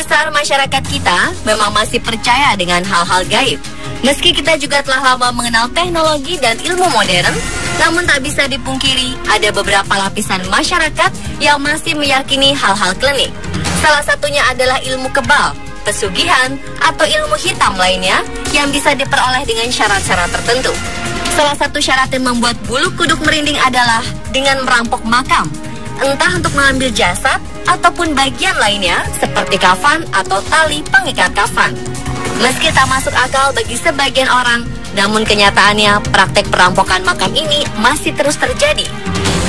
besar masyarakat kita memang masih percaya dengan hal-hal gaib. Meski kita juga telah lama mengenal teknologi dan ilmu modern, namun tak bisa dipungkiri ada beberapa lapisan masyarakat yang masih meyakini hal-hal klinik. Salah satunya adalah ilmu kebal, pesugihan, atau ilmu hitam lainnya yang bisa diperoleh dengan syarat-syarat tertentu. Salah satu syarat yang membuat bulu kuduk merinding adalah dengan merampok makam, entah untuk mengambil jasad ataupun bagian lainnya seperti kafan atau tali pengikat kafan. Meski tak masuk akal bagi sebagian orang, namun kenyataannya praktek perampokan makam ini masih terus terjadi.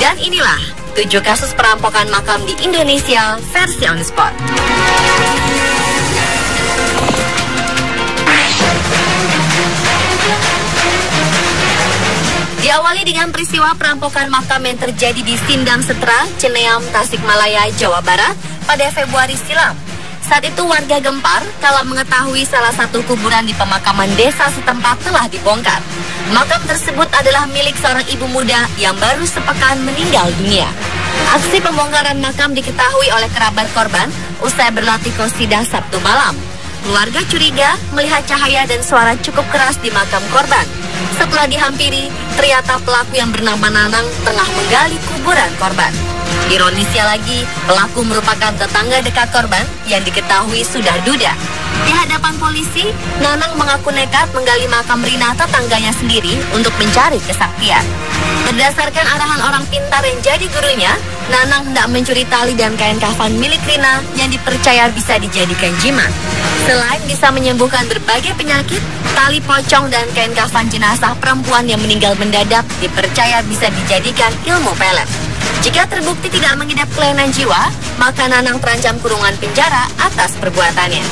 Dan inilah 7 kasus perampokan makam di Indonesia versi On The Spot. Diawali dengan peristiwa perampokan makam yang terjadi di Sindang Setra, Ceneam, Tasikmalaya, Jawa Barat pada Februari silam. Saat itu warga gempar kala mengetahui salah satu kuburan di pemakaman desa setempat telah dibongkar. Makam tersebut adalah milik seorang ibu muda yang baru sepekan meninggal dunia. Aksi pembongkaran makam diketahui oleh kerabat korban usai berlatih qosidah Sabtu malam. Keluarga curiga melihat cahaya dan suara cukup keras di makam korban. Setelah dihampiri, ternyata pelaku yang bernama Nanang tengah menggali kuburan korban. Ironisnya lagi, pelaku merupakan tetangga dekat korban yang diketahui sudah duda. Di hadapan polisi, Nanang mengaku nekat menggali makam Rina tetangganya sendiri untuk mencari kesaktian. Berdasarkan arahan orang pintar yang jadi gurunya, Nanang hendak mencuri tali dan kain kafan milik Rina yang dipercaya bisa dijadikan jimat. Selain bisa menyembuhkan berbagai penyakit, tali pocong dan kain kafan jenazah perempuan yang meninggal mendadak dipercaya bisa dijadikan ilmu pelet. Jika terbukti tidak mengidap kelainan jiwa, maka Nanang terancam kurungan penjara atas perbuatannya.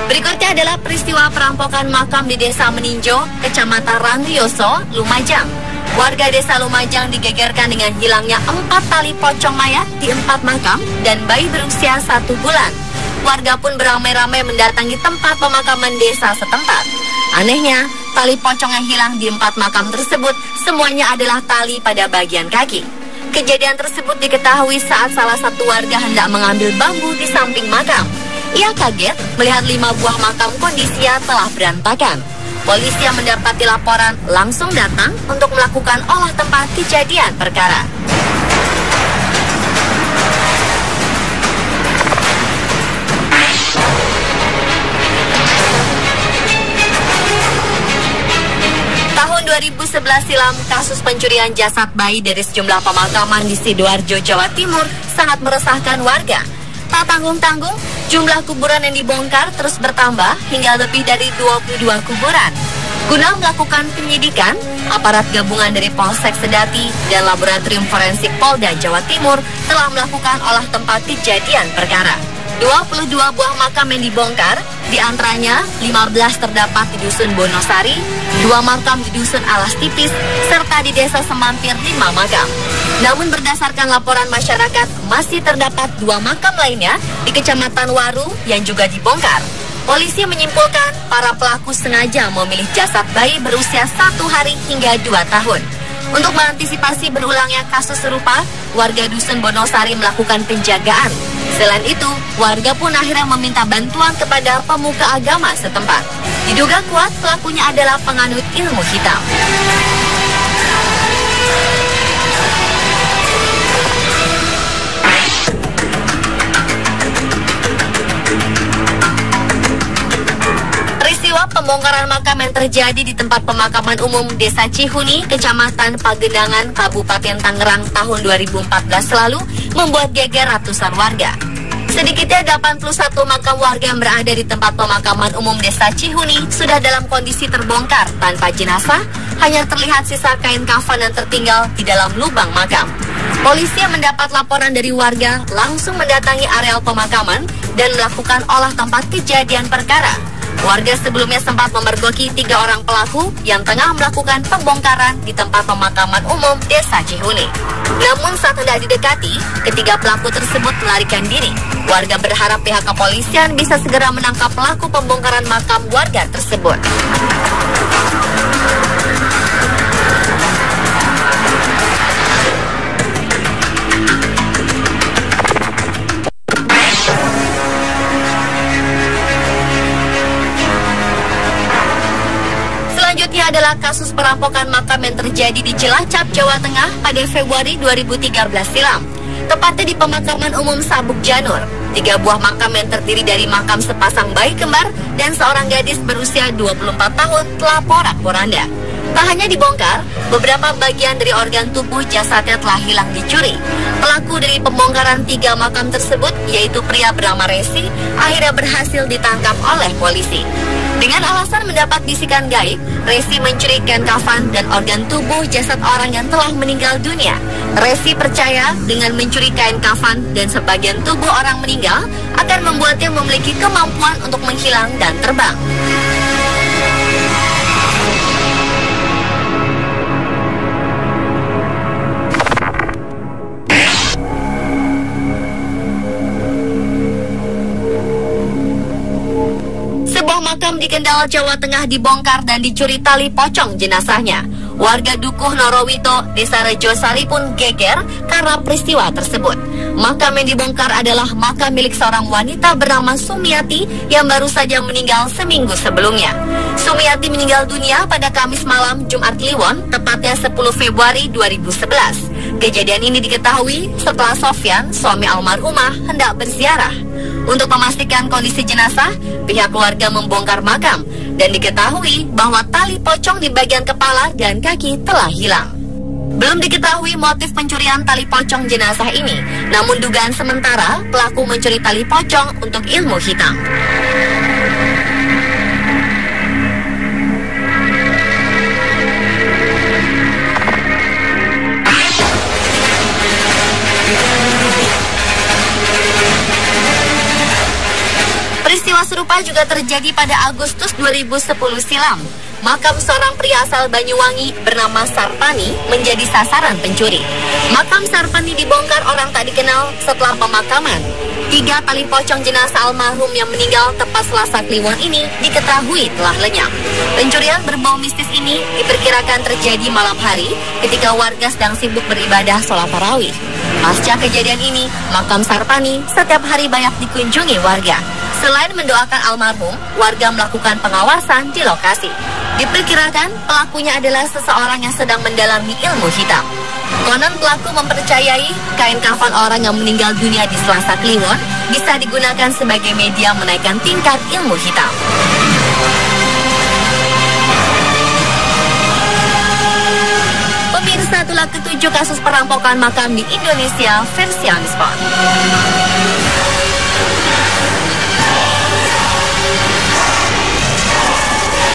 Berikutnya adalah peristiwa perampokan makam di Desa Meninjo, Kecamatan Rangyoso, Lumajang. Warga Desa Lumajang digegerkan dengan hilangnya 4 tali pocong mayat di 4 makam dan bayi berusia 1 bulan. Warga pun beramai-ramai mendatangi tempat pemakaman desa setempat. Anehnya, tali pocong yang hilang di 4 makam tersebut semuanya adalah tali pada bagian kaki. Kejadian tersebut diketahui saat salah satu warga hendak mengambil bambu di samping makam. Ia kaget melihat 5 buah makam kondisinya telah berantakan. Polisi yang mendapati laporan langsung datang untuk melakukan olah tempat kejadian perkara. Tahun 2011 silam, kasus pencurian jasad bayi dari sejumlah pemakaman di Sidoarjo, Jawa Timur sangat meresahkan warga. Tak tanggung-tanggung, jumlah kuburan yang dibongkar terus bertambah hingga lebih dari 22 kuburan. Guna melakukan penyidikan, aparat gabungan dari Polsek Sedati dan Laboratorium Forensik Polda Jawa Timur telah melakukan olah tempat kejadian perkara. 22 buah makam yang dibongkar, diantaranya 15 terdapat di Dusun Bonosari, 2 makam di Dusun Alas Tipis, serta di Desa Semampir 5 makam. Namun berdasarkan laporan masyarakat, masih terdapat 2 makam lainnya di Kecamatan Waru yang juga dibongkar. Polisi menyimpulkan para pelaku sengaja memilih jasad bayi berusia 1 hari hingga 2 tahun. Untuk mengantisipasi berulangnya kasus serupa, warga Dusun Bonosari melakukan penjagaan. Selain itu, warga pun akhirnya meminta bantuan kepada pemuka agama setempat. Diduga kuat pelakunya adalah penganut ilmu hitam. Pembongkaran makam yang terjadi di tempat pemakaman umum Desa Cihuni, Kecamatan Pagendangan, Kabupaten Tangerang tahun 2014 lalu membuat geger ratusan warga. Sedikitnya 81 makam warga yang berada di tempat pemakaman umum Desa Cihuni sudah dalam kondisi terbongkar tanpa jenazah, hanya terlihat sisa kain kafan yang tertinggal di dalam lubang makam. Polisi yang mendapat laporan dari warga langsung mendatangi areal pemakaman dan melakukan olah tempat kejadian perkara. Warga sebelumnya sempat memergoki 3 orang pelaku yang tengah melakukan pembongkaran di tempat pemakaman umum Desa Cihuni. Namun saat hendak didekati, ketiga pelaku tersebut melarikan diri. Warga berharap pihak kepolisian bisa segera menangkap pelaku pembongkaran makam warga tersebut. Selanjutnya adalah kasus perampokan makam yang terjadi di Cilacap, Jawa Tengah pada Februari 2013 silam. Tepatnya di pemakaman umum Sabuk Janur. 3 buah makam yang terdiri dari makam sepasang bayi kembar dan seorang gadis berusia 24 tahun telah porak-poranda. Tak hanya dibongkar, beberapa bagian dari organ tubuh jasadnya telah hilang dicuri. Pelaku dari pembongkaran 3 makam tersebut, yaitu pria bernama Resi, akhirnya berhasil ditangkap oleh polisi. Dengan alasan mendapat bisikan gaib, Resi mencuri kain kafan dan organ tubuh jasad orang yang telah meninggal dunia. Resi percaya dengan mencuri kain kafan dan sebagian tubuh orang meninggal akan membuatnya memiliki kemampuan untuk menghilang dan terbang. Sebuah makam di Kendal, Jawa Tengah dibongkar dan dicuri tali pocong jenazahnya. Warga Dukuh Norowito, Desa Rejo Sari pun geger karena peristiwa tersebut. Makam yang dibongkar adalah makam milik seorang wanita bernama Sumiati yang baru saja meninggal seminggu sebelumnya. Sumiati meninggal dunia pada Kamis malam Jumat Kliwon, tepatnya 10 Februari 2011. Kejadian ini diketahui setelah Sofyan, suami almarhumah, hendak berziarah. Untuk memastikan kondisi jenazah, pihak keluarga membongkar makam dan diketahui bahwa tali pocong di bagian kepala dan kaki telah hilang. Belum diketahui motif pencurian tali pocong jenazah ini, namun dugaan sementara pelaku mencuri tali pocong untuk ilmu hitam. Peristiwa serupa juga terjadi pada Agustus 2010 silam. Makam seorang pria asal Banyuwangi bernama Sarpani menjadi sasaran pencuri. Makam Sarpani dibongkar orang tak dikenal setelah pemakaman. 3 tali pocong jenazah almarhum yang meninggal tepat Selasa Kliwon ini diketahui telah lenyap. Pencurian berbau mistis ini diperkirakan terjadi malam hari ketika warga sedang sibuk beribadah sholat tarawih. Pasca kejadian ini, makam Sarpani setiap hari banyak dikunjungi warga. Selain mendoakan almarhum, warga melakukan pengawasan di lokasi. Diperkirakan pelakunya adalah seseorang yang sedang mendalami ilmu hitam. Konon pelaku mempercayai kain kafan orang yang meninggal dunia di Selasa Kliwon bisa digunakan sebagai media menaikkan tingkat ilmu hitam. Pemirsa, itulah ke-7 kasus perampokan makam di Indonesia versi Anisport.